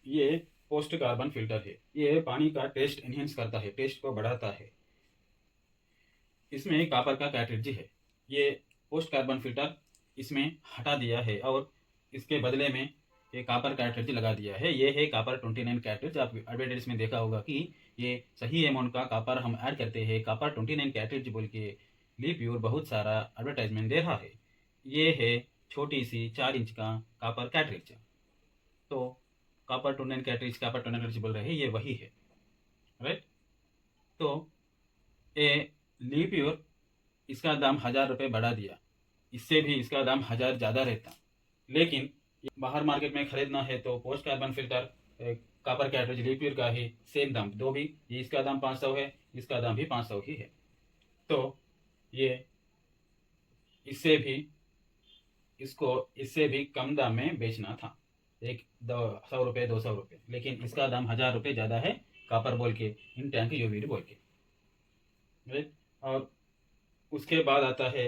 ये post carbon filter है। ये पानी का टेस्ट एनहेंस करता है, टेस्ट को बढ़ाता है। इसमें कॉपर का कैटरिज है। ये पोस्ट कार्बन फिल्टर इसमें हटा दिया है और इसके बदले में ये कॉपर कैटरिज लगा दिया है। ये है कॉपर 29 कैटरिज। आप एडवर्टाइज में देखा होगा कि ये सही अमाउंट का कॉपर हम ऐड करते हैं, कॉपर 29 कैटरिज बोल के ली प्योर बहुत सारा एडवर्टाइजमेंट दे रहा है। ये है छोटी सी 4 इंच का कॉपर कैटरिज। तो कॉपर 29 कैटरिज, कॉपर 29 कैटरिज बोल रहे हैं, ये वही है, राइट। तो ये ली प्योर, इसका दाम 1,000 रुपये बढ़ा दिया। इससे भी इसका दाम 1,000 ज़्यादा रहता। लेकिन बाहर मार्केट में खरीदना है तो post carbon filter copper cartridge liquid का ही सेम दाम, दो भी, ये इसका दाम 500 है, इसका दाम भी 500 ही है। तो ये इससे भी इसको इससे भी कम दाम में बेचना था, 100 रुपये 200 रुपये, लेकिन इसका दाम 1,000 रुपये ज़्यादा है कॉपर बोल के, इन टैंक यूवी बोल के, राइट। और उसके बाद आता है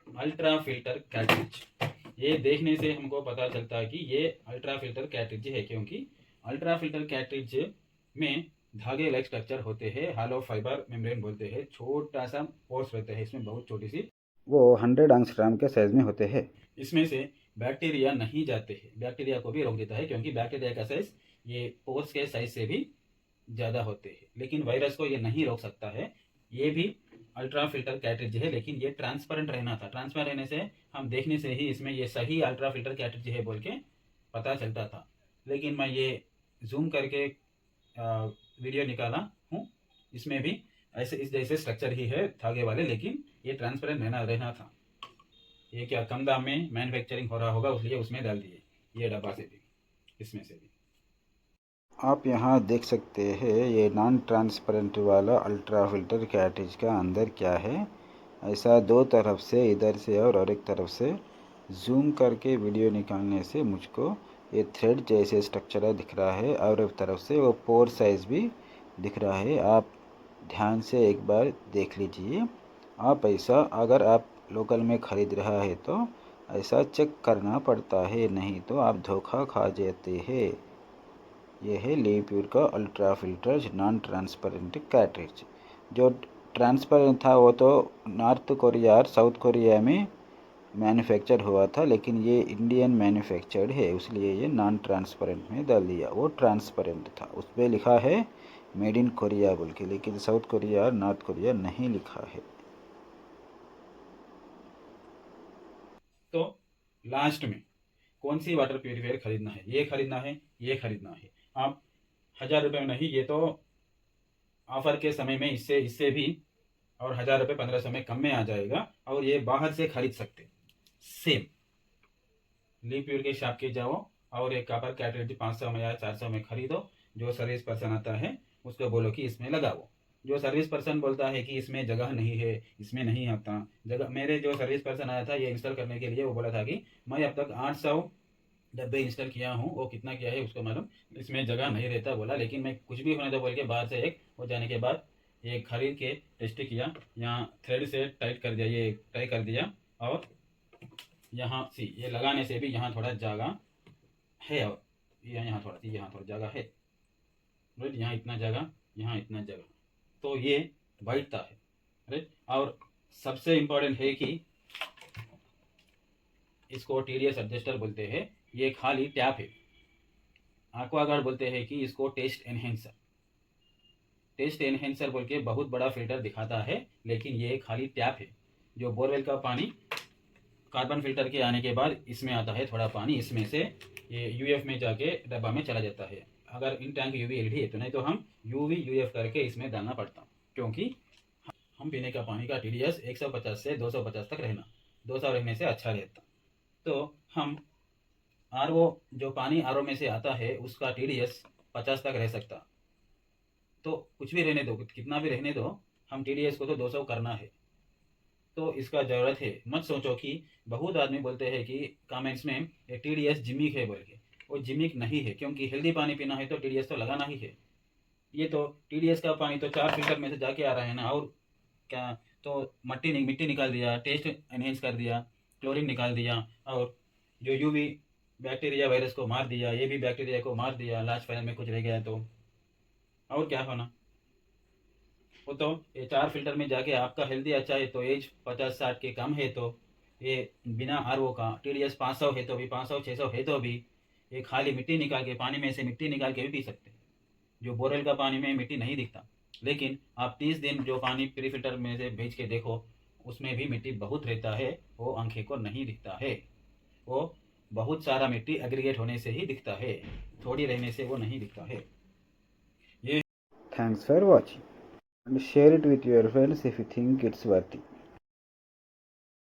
अल्ट्रा फिल्टर कैटरिज। ये देखने से हमको पता चलता है कि ये अल्ट्रा फिल्टर कैटरिज है, क्योंकि अल्ट्रा फिल्टर कैटरिज में धागे लाइक स्ट्रक्चर होते हैं, हालो फाइबर मेम्ब्रेन बोलते हैं, छोटा सा पोर्स रहता है इसमें, बहुत छोटी सी, वो 100 एंगस्ट्रॉम के साइज में होते हैं। इसमें से बैक्टीरिया नहीं जाते हैं, बैक्टीरिया को भी रोक देता है, क्योंकि बैक्टीरिया का साइज ये पोर्स के साइज से भी ज़्यादा होते हैं, लेकिन वायरस को ये नहीं रोक सकता है। ये भी अल्ट्रा फिल्टर कैटरिज है, लेकिन ये ट्रांसपेरेंट रहना था। ट्रांसपेरेंट रहने से हम देखने से ही इसमें ये सही अल्ट्रा फिल्टर कैटरिज है बोल के पता चलता था। लेकिन मैं ये जूम करके वीडियो निकाला हूँ, इसमें भी ऐसे इस जैसे स्ट्रक्चर ही है धागे वाले, लेकिन ये ट्रांसपेरेंट रहना था। ये क्या कम दाम में मैन्युफैक्चरिंग हो रहा होगा, इसलिए उसमें डाल दिए ये डब्बा से भी, इसमें से भी। आप यहाँ देख सकते हैं ये नॉन ट्रांसपेरेंट वाला अल्ट्रा फिल्टर कैटरिज का अंदर क्या है। ऐसा दो तरफ से, इधर से और एक तरफ से जूम करके वीडियो निकालने से मुझको ये थ्रेड जैसे स्ट्रक्चर दिख रहा है, और एक तरफ से वो पोर साइज भी दिख रहा है। आप ध्यान से एक बार देख लीजिए। आप ऐसा अगर आप लोकल में ख़रीद रहा है तो ऐसा चेक करना पड़ता है, नहीं तो आप धोखा खा जाते हैं। यह है ली प्योर का अल्ट्रा फिल्टर नॉन ट्रांसपेरेंट कैटरिज। जो ट्रांसपेरेंट था वो तो नॉर्थ कोरिया और साउथ कोरिया में मैन्युफैक्चर हुआ था, लेकिन ये इंडियन मैन्युफैक्चर्ड है, इसलिए ये नॉन ट्रांसपेरेंट में डाल दिया। वो ट्रांसपेरेंट था, उस पर लिखा है मेड इन कोरिया बोल के, लेकिन साउथ कोरिया और नॉर्थ कोरिया नहीं लिखा है। तो लास्ट में कौन सी वाटर प्यूरिफायर खरीदना है, ये खरीदना है, ये खरीदना है। आप 1,000 रुपये में नहीं, ये तो ऑफर के समय में इससे इससे भी और 1,000 रुपये 1,500 में कम में आ जाएगा, और ये बाहर से खरीद सकते सेम। ली प्योर के शॉप के जाओ और एक कॉपर कैटरिज 500 में या 400 में खरीदो। जो सर्विस पर्सन आता है उसको बोलो कि इसमें लगाओ। जो सर्विस पर्सन बोलता है कि इसमें जगह नहीं है, इसमें नहीं आता जगह, मेरे जो सर्विस पर्सन आया था ये इंस्टॉल करने के लिए, वो बोला था कि मैं अब तक 800 डब्बे इंस्टॉल किया हूँ, वो कितना किया है उसको मालूम, इसमें जगह नहीं रहता बोला। लेकिन मैं कुछ भी होने दो बोल के बाहर से एक हो जाने के बाद ये खरीद के टेस्ट किया, यहाँ थ्रेड से टाइट कर दिया, ये टाई कर दिया, और यहाँ सी ये लगाने से भी यहाँ थोड़ा जगह है, और यहाँ थोड़ा जगह है, राइट। यहाँ इतना जगह, यहाँ इतना जगह, तो ये बैठता है, राइट। और सबसे इम्पोर्टेंट है कि इसको TDS एडजस्टर बोलते हैं। ये खाली टैप है। एक्वागार्ड बोलते हैं कि इसको टेस्ट एनहेंसर, टेस्ट एनहेंसर बोल के बहुत बड़ा फिल्टर दिखाता है, लेकिन ये खाली टैप है। जो बोरवेल का पानी कार्बन फिल्टर के आने के बाद इसमें आता है थोड़ा पानी, इसमें से ये UF में जाके डब्बा में चला जाता है। अगर इन टैंक UV LED है तो, नहीं तो हम UV UF करके इसमें डालना पड़ता, क्योंकि हम पीने का पानी का TDS 150 से 250 तक रहना, 200 रहने से अच्छा रहता। तो हम RO, जो पानी RO में से आता है उसका TDS 50 तक रह सकता। तो कुछ भी रहने दो, कितना भी रहने दो, हम TDS को तो 200 करना है। तो इसका ज़रूरत है। मत सोचो कि बहुत आदमी बोलते हैं कि कमेंट्स में ये TDS जिमिक है बोल के, वो जिमिक नहीं है, क्योंकि हेल्दी पानी पीना है तो TDS तो लगाना ही है। ये तो TDS का पानी तो 4 फिल्टर में से जाके आ रहा है ना, और क्या, तो मिट्टी निकाल दिया, टेस्ट एनहेंस कर दिया, क्लोरीन निकाल दिया, और जो UV बैक्टीरिया वायरस को मार दिया, ये भी बैक्टीरिया को मार दिया, लास्ट फाइनल में कुछ रह गया तो और क्या होना। वो तो ये 4 फिल्टर में जाके आपका हेल्दी अच्छा है तो एज 50-60 के कम है तो ये बिना आरओ का TDS 500 है तो भी 500-600 है तो भी ये खाली मिट्टी निकाल के, पानी में से मिट्टी निकाल के भी पी सकते हैं। जो बोरवेल का पानी में मिट्टी नहीं दिखता, लेकिन आप 30 दिन जो पानी प्री फिल्टर में से भेज के देखो, उसमें भी मिट्टी बहुत रहता है, वो आंखें को नहीं दिखता है। वो बहुत सारा मिट्टी एग्रीगेट होने से ही दिखता है, थोड़ी रहने से वो नहीं दिखता है। ये Thanks for watching and share it with your friends if you think it's worthy.